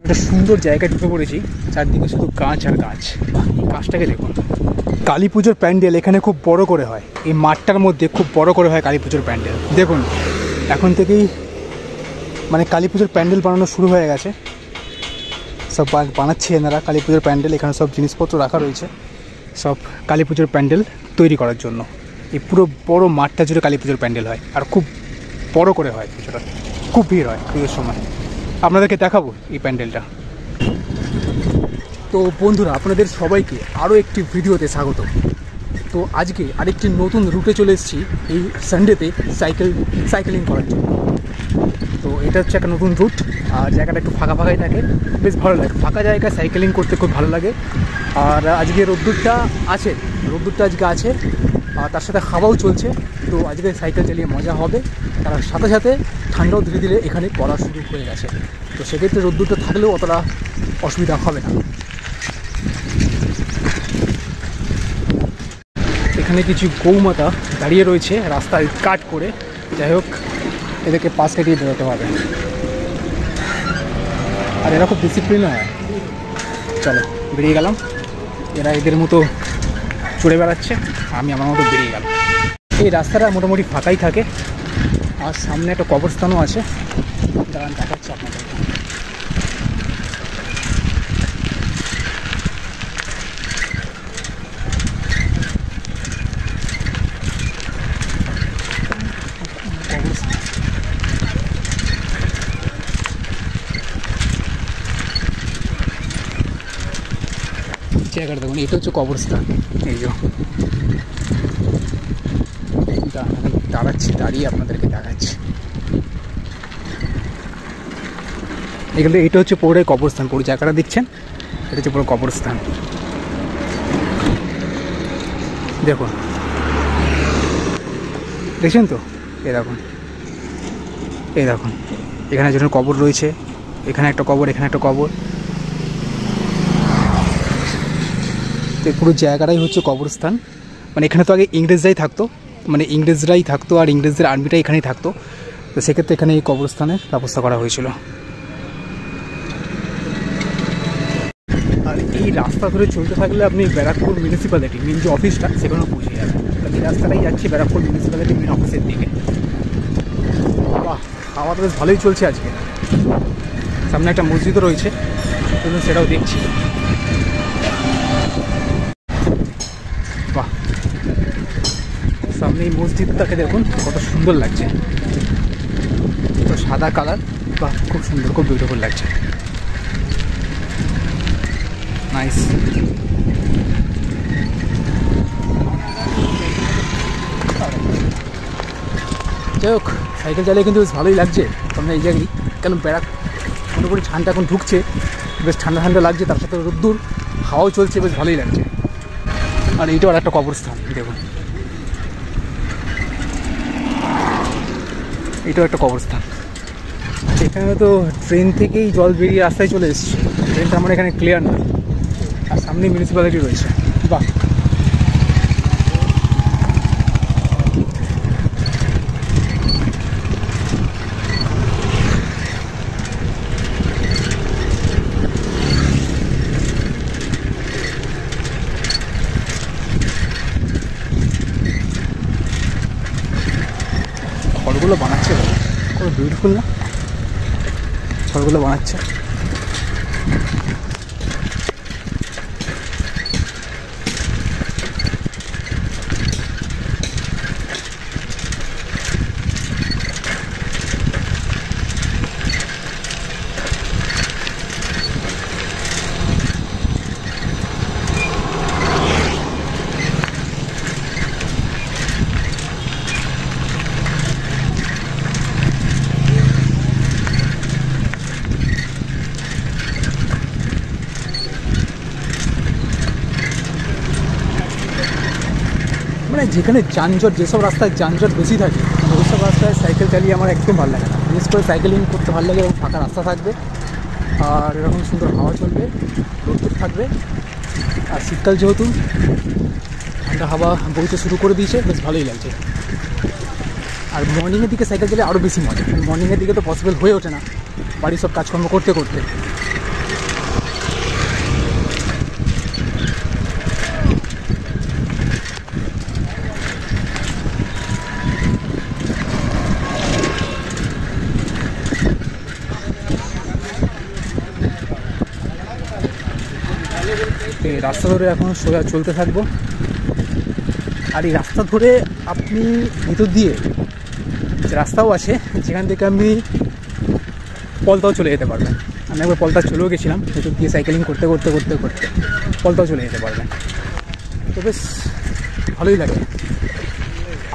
একটা সুন্দর জায়গায় ঢুকে পড়েছি, চারদিকে শুধু গাছ আর গাছ। এই গাছটাকে দেখুন। কালী পুজোর প্যান্ডেল এখানে খুব বড় করে হয়, এই মাঠটার মধ্যে খুব বড় করে হয় কালী পুজোর প্যান্ডেল। দেখুন এখন থেকেই মানে কালী পুজোর প্যান্ডেল বানানো শুরু হয়ে গেছে, সব বানাচ্ছে এনারা কালী পুজোর প্যান্ডেল। এখানে সব জিনিসপত্র রাখা রয়েছে সব কালী পুজোর প্যান্ডেল তৈরি করার জন্য। এই পুরো বড় মাঠটা জুড়ে কালী পুজোর প্যান্ডেল হয় আর খুব বড় করে হয় পুজোটা, খুব ভিড় হয় পুজোর সময়। আপনাদেরকে দেখাবো এই প্যান্ডেলটা। তো বন্ধুরা, আপনাদের সবাইকে আরও একটি ভিডিওতে স্বাগত। তো আজকে আরেকটি নতুন রুটে চলে এসেছি এই সানডেতে সাইকেলিং করার জন্য। তো এটা হচ্ছে একটা নতুন রুট, আর জায়গাটা একটু ফাঁকা ফাঁকাই থাকে, বেশ ভালো লাগে। ফাঁকা জায়গায় সাইকেলিং করতে খুব ভালো লাগে। আর আজকে রোদ্দুরটা আজকে আছে, আর তার সাথে হাওয়াও চলছে। তো আজকে সাইকেল চালিয়ে মজা হবে, তার সাথে সাথে ঠান্ডাও ধীরে ধীরে এখানে পড়া শুরু হয়ে গেছে। তো সেক্ষেত্রে রোদ্দুরটা থাকলেও অতটা অসুবিধা হবে না। এখানে কিছু গৌমাতা দাঁড়িয়ে রয়েছে রাস্তায় কাট করে, যাই হোক এদেরকে পাশ কাটিয়ে বেরোতে হবে। আর এরা খুব ডিসিপ্লিন হয়। চলো বেরিয়ে গেলাম, এরা এদের মতো চড়ে বেড়াচ্ছে, আমি আমার মতো বেরিয়ে গেলাম। এই রাস্তাটা মোটামুটি ফাঁকাই থাকে, আর সামনে একটা কবরস্থানও আছে, দাঁড়ান দেখাচ্ছে আপনাদের। জায়গাটা দেখুন, এটা হচ্ছে কবরস্থান। এই যে দাঁড়াচ্ছি, দাঁড়িয়ে আপনাদেরকে দেখাচ্ছি। এগুলো এটা হচ্ছে পুরো কবরস্থান, পুরো জায়গাটা দেখছেন, এটা হচ্ছে পুরো কবরস্থান। দেখুন, দেখছেন তো? এই দেখুন এখানে একজনের কবর রয়েছে, এখানে একটা কবর, এখানে একটা কবর। তো পুরো জায়গাটাই হচ্ছে কবরস্থান। মানে এখানে তো আগে ইংরেজরাই থাকতো, আর ইংরেজদের আর্মিটাই এখানেই থাকতো। তো সেক্ষেত্রে এখানে এই কবরস্থানের ব্যবস্থা করা হয়েছিল। আর এই রাস্তা ধরে চলতে থাকলে আপনি ব্যারাকপুর মিউনিসিপ্যালিটি মেন যে অফিসটা, সেখানেও পৌঁছে যাবেন। এই রাস্তাটাই যাচ্ছে ব্যারাকপুর মিউনিসিপ্যালিটি মেন অফিসের দিকে। বাহ, হাওয়া তো বেশ ভালোই চলছে আজকে। সামনে একটা মসজিদও রয়েছে, সেটাও দেখছি। বাহ, সামনে এই মসজিদটাকে দেখুন কত সুন্দর লাগছে, তো সাদা কালার। বাহ, খুব সুন্দর, খুব বিউটিফুল লাগছে, নাইস। যাই হোক, সাইকেল চালিয়ে কিন্তু বেশ ভালোই লাগছে সামনে এই জায়গায়। কেন মোটামুটি ঠান্ডা এখন ঢুকছে, বেশ ঠান্ডা ঠান্ডা লাগছে, তার সাথে রোদ্দুর, হাওয়াও চলছে, বেশ ভালোই লাগছে। আর এইটাও আর একটা কবরস্থান, দেখুন এটাও একটা কবরস্থান। এখানে তো ট্রেন থেকেই জল বেরিয়ে রাস্তায় চলে এসেছে, ট্রেনটা আমার এখানে ক্লিয়ার না। আর সামনে মিউনিসিপ্যালিটি রয়েছে। বাহ, ঘরগুলো বানাচ্ছে, খুব বিউটিফুল না ঘরগুলো বানাচ্ছে। মানে যেখানে যানজট, যেসব রাস্তায় যানজট বেশি থাকে, ওইসব রাস্তায় সাইকেল চালিয়ে আমার একদম ভালো লাগে না। বিশেষ করে সাইকেলিং করতে ভালো লাগে, এবং ফাঁকা রাস্তা থাকবে, আর এরকম সুন্দর হাওয়া চলবে, রোদ্দুর থাকবে। আর শীতকাল যেহেতু, ঠান্ডা হাওয়া বইতে শুরু করে দিয়েছে, বেশ ভালোই লাগছে। আর মর্নিংয়ের দিকে সাইকেল চালিয়ে আরও বেশি মজা। মর্নিংয়ের দিকে তো পসিবল হয়ে ওঠে না, বাড়ির সব কাজকর্ম করতে করতে। তো এই রাস্তা ধরে এখন সোজা চলতে থাকবো। আর এই রাস্তা ধরে আপনি ভিতর দিয়ে যে রাস্তাও আছে, যেখান থেকে আপনি পলতাও চলে যেতে পারবেন। আমি একবার পলতা চলেও গেছিলাম, ভিতর দিয়ে সাইকেলিং করতে করতে করতে করতে পলতাও চলে যেতে পারবেন। তো বেশ ভালোই লাগে।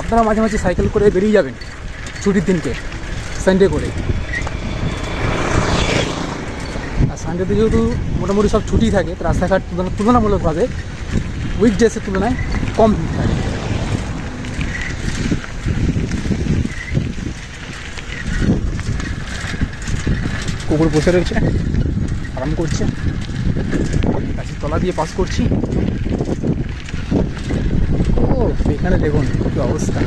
আপনারা মাঝে মাঝে সাইকেল করে বেরিয়ে যাবেন ছুটির দিনকে, সানডে করে। আর সানডেতে যেহেতু মোটামুটি সব ছুটি থাকে, তো রাস্তাঘাট তুলনামূলকভাবে উইকডেসের তুলনায় কম ভিড় থাকে। কুকুর বসে রয়েছে, আরাম করছে। আমি গাছের তলা দিয়ে পাস করছি। ও এখানে দেখুন কি অবস্থা,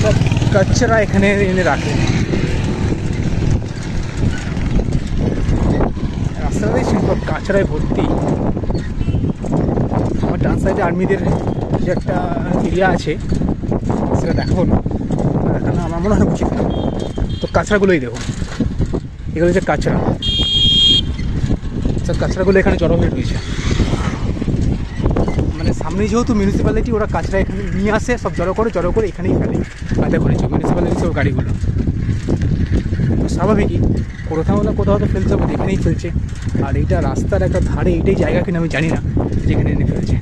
সব কাচরা এখানে এনে রাখে। রাস্তাটাই সব কাচরায় ভর্তি। আমার ডান সাইডে আর্মিদের যে একটা এরিয়া আছে, সেটা দেখাবো না, দেখানো আমার মনে হয় উচিত না। তো কাঁচরাগুলোই দেখুন, এগুলো হচ্ছে কাঁচরা। সব কাঁচরাগুলো এখানে জড়ো হয়ে রয়েছে। মানে সামনে যেহেতু মিউনিসিপ্যালিটি, ওরা কাঁচরা এখানে নিয়ে আসে, সব জড়ো করে এখানেই ফেলে। কাঁদা করেছে মিউনিসিপ্যালিটি সব গাড়িগুলো। স্বাভাবিকই, কোথাও না কোথাও তো ফেলতে হবে, এখানেই ফেলছে। আর এইটা রাস্তার একটা ধারে, এইটাই জায়গা কিনা আমি জানি না, যেখানে এনে ফেলছে।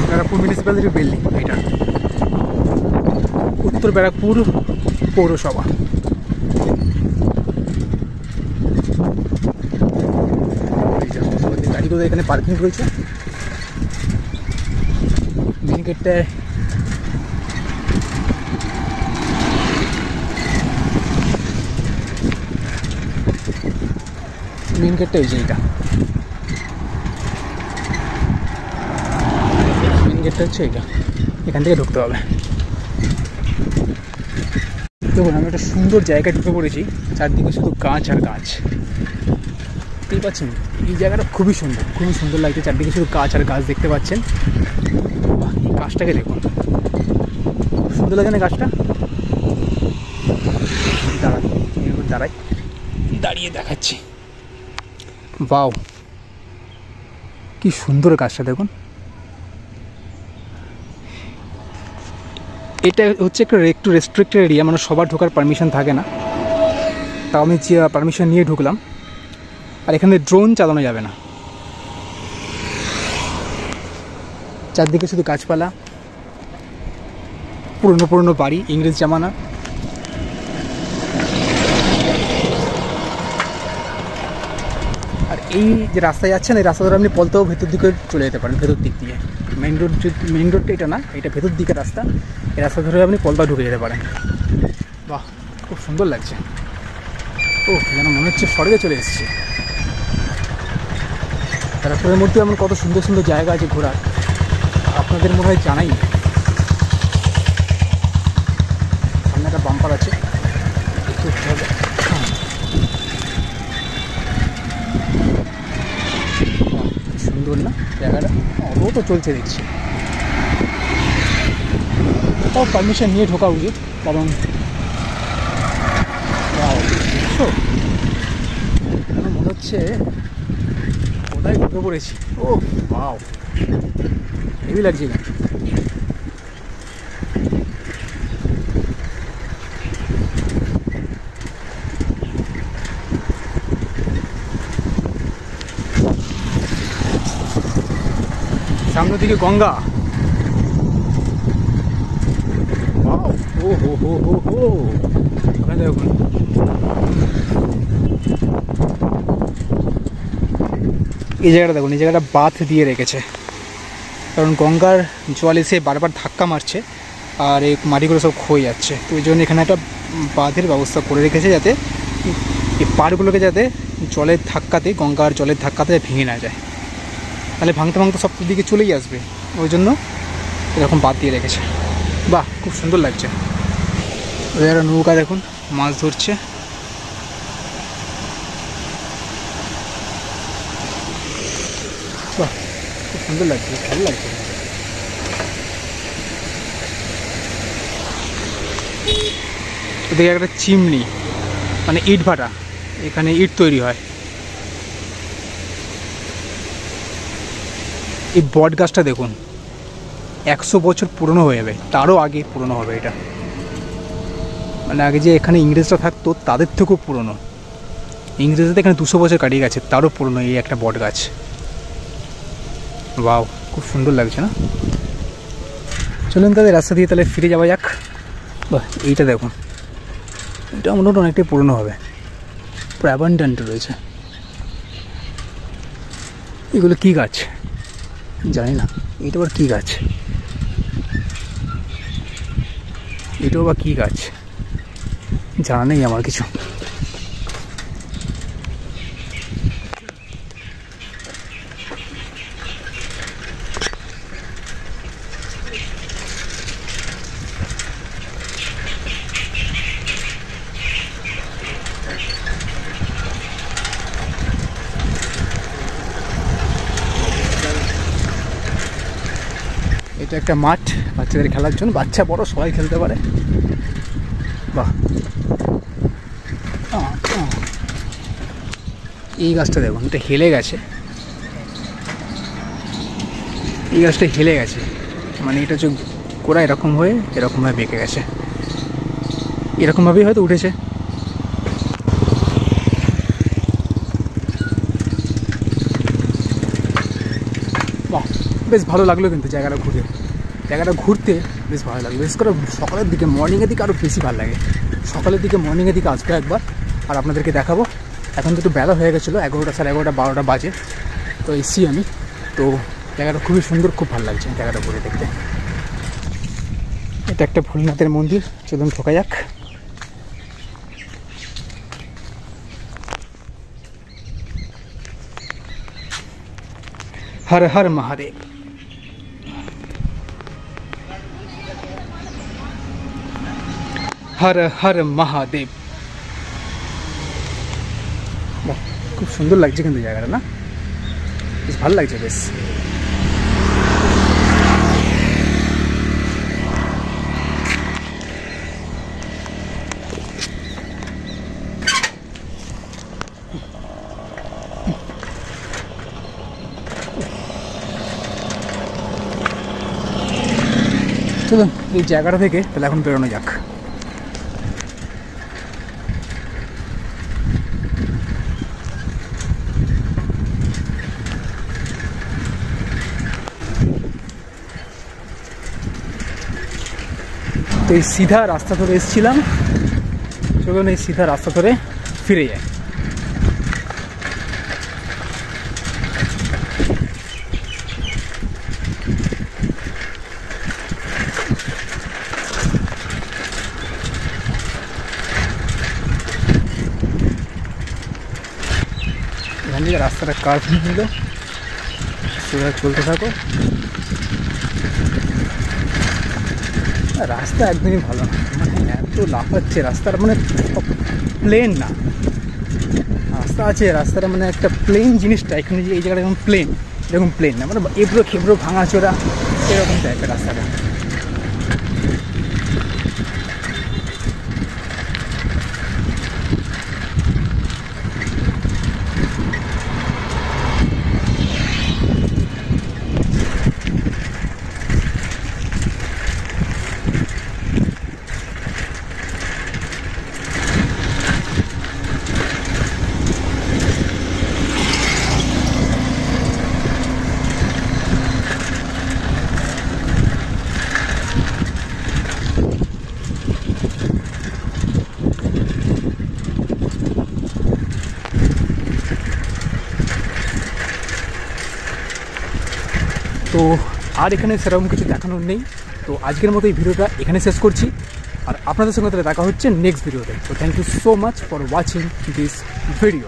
ব্যারাকপুর মিউনিসিপ্যালিটির বিল্ডিং এটা, উত্তর ব্যারাকপুর পৌরসভা। গাড়িগুলো এখানে পার্কিং রয়েছে। মেন গেটটায় এই যে এইটা মেন গেটটা হচ্ছে এইটা, এখান থেকে ঢুকতে হবে। দেখুন আমি একটা সুন্দর জায়গায় ঢুকে পড়েছি, চারদিকে শুধু গাছ আর গাছ। দেখতেই পাচ্ছেন এই জায়গাটা খুবই সুন্দর লাগছে। চারদিকে শুধু গাছ আর গাছ দেখতে পাচ্ছেন। গাছটাকে দেখুন, খুব সুন্দর লাগে না গাছটা? দাঁড়িয়ে দেখাচ্ছি। বাও কি সুন্দর গাছটা দেখুন। এটা হচ্ছে একটু রেস্ট্রিক্টেড এরিয়া, মানে সবার ঢোকার পারমিশন থাকে না। তাও আমি পারমিশন নিয়ে ঢুকলাম। আর এখানে ড্রোন চালানো যাবে না। চারদিকে শুধু গাছপালা, পুরনো বাড়ি, ইংরেজ জামানা। আর এই যে রাস্তায় যাচ্ছেন, এই রাস্তা ধরে আপনি পলতেও ভেতর দিকে চলে যেতে পারেন, ভেতর দিক দিয়ে। মেইন রোডটা এটা না, এটা ভেতর দিকের রাস্তা। এই রাস্তা ধরে আপনি পলতাও ঢুকে যেতে পারেন। বাহ খুব সুন্দর লাগছে। ও যেন মনে হচ্ছে স্বর্গে চলে এসেছে। ব্যারাকপুরের মধ্যে এমন কত সুন্দর জায়গা আছে ঘোরার, আপনাদের মনে হয় জানাই। সামনে একটা বাম্পার আছে, একটু হবে। সুন্দর না জায়গাটা? ও তো চলছে দেখছি। তাও পারমিশন নিয়ে ঢোকা উচিত, কারণ মনে হচ্ছে কোথায় ঢুকে পড়েছি। ও বাও হেভি লাগছে। সামনের দিকে গঙ্গা। ও হো হো হো হো, ওখানে দেখুন। এই জায়গাটা দেখুন, এই জায়গাটা বাঁধ দিয়ে রেখেছে, কারণ গঙ্গার জল এসে বারবার ধাক্কা মারছে আর এই মাটিগুলো সব ক্ষয়ে যাচ্ছে। তো ওই জন্য এখানে একটা বাঁধের ব্যবস্থা করে রেখেছে, যাতে এই পাড়গুলোকে যাতে জলের ধাক্কাতে, গঙ্গার জলের ধাক্কাতে ভেঙে না যায়। তাহলে ভাঙতে সব দিকে চলেই আসবে, ওই জন্য এরকম বাদ দিয়ে রেখেছে। বাহ খুব সুন্দর লাগছে। ওই একটা নৌকা দেখুন, মাছ ধরছে। সুন্দর লাগছে, ভালো লাগছে। এদিকে একটা চিমনি, মানে ইট ভাটা, এখানে ইট তৈরি হয়। এই বট গাছটা দেখুন, 100 বছর পুরনো হয়ে যাবে, তারও আগে পুরনো হবে এটা। মানে আগে যে এখানে ইংরেজরা থাকতো তাদের থেকেও পুরনো। ইংরেজরা এখানে 200 বছর কাটিয়ে গেছে, তারও পুরনো এই একটা বট গাছ। বাও, খুব সুন্দর লাগছে না? চলুন তাদের রাস্তা দিয়ে তাহলে ফিরে যাওয়া যাক। বাহ, এইটা দেখুন, এটা মোটামুটি অনেকটাই পুরনো হবে, পুরো অ্যাবান্ডেন্ট রয়েছে। এগুলো কী গাছ জানি না, এটা আবার কী গাছ, এটাও বা কী গাছ জানা নেই আমার কিছু। এটা একটা মাঠ বাচ্চাদের খেলার জন্য, বাচ্চা বড় সবাই খেলতে পারে। বাহ, এই গাছটা দেখুন, এটা হেলে গেছে, এই গাছটা হেলে গেছে, মানে এটা হচ্ছে গোড়া এরকম হয়ে এরকমভাবে বেঁকে গেছে, এরকমভাবেই হয়তো উঠেছে। বাহ, বেশ ভালো লাগলো কিন্তু জায়গাটা ঘুরতে বেশ ভালো লাগলো। বিশেষ করে সকালের দিকে, মর্নিংয়ের দিকে আরও বেশি ভালো লাগে। সকালের দিকে, মর্নিংয়ের দিকে আসবো একবার, আর আপনাদেরকে দেখাবো। এখন তো একটু বেলা হয়ে গেছিলো, 11টা, সাড়ে 11টা, 12টা বাজে, তো এসছি আমি। তো জায়গাটা খুবই সুন্দর, খুব ভালো লাগছে জায়গাটা ঘুরে দেখতে। এটা একটা ভোলেনাথের মন্দির, চলুন ঢোকা যাক। হর হর মহাদেব। হর হর মহাদেব। বাহ, খুব সুন্দর লাগছে কিন্তু জায়গাটা, না? বেশ ভালো লাগছে বেশ। চলুন এই জায়গাটা থেকে তাহলে এখন বেরোনো যাক। তো এই সিধা রাস্তা ধরে এসেছিলাম, চলুন এই সিধা রাস্তা ধরে ফিরে যাই। এখান থেকে রাস্তাটা কার্ভ নিল, সোজা চলতে থাকো। রাস্তা একদমই ভালো না, মানে এত লাফাচ্ছে রাস্তার, মানে প্লেন না রাস্তা আছে, রাস্তাটা মানে একটা প্লেন জিনিসটা এখানে, যে এই জায়গাটা যেমন প্লেন, এরকম প্লেন না, মানে এবড়ো খেবড়ো ভাঙাচোরা এরকম টাইপের রাস্তাটা। তো আর এখানে সেরকম কিছু দেখানোর নেই। তো আজকের মতো এই ভিডিওটা এখানে শেষ করছি, আর আপনাদের সঙ্গে তাহলে দেখা হচ্ছে নেক্সট ভিডিওতে। তো thank you so much for watching this video.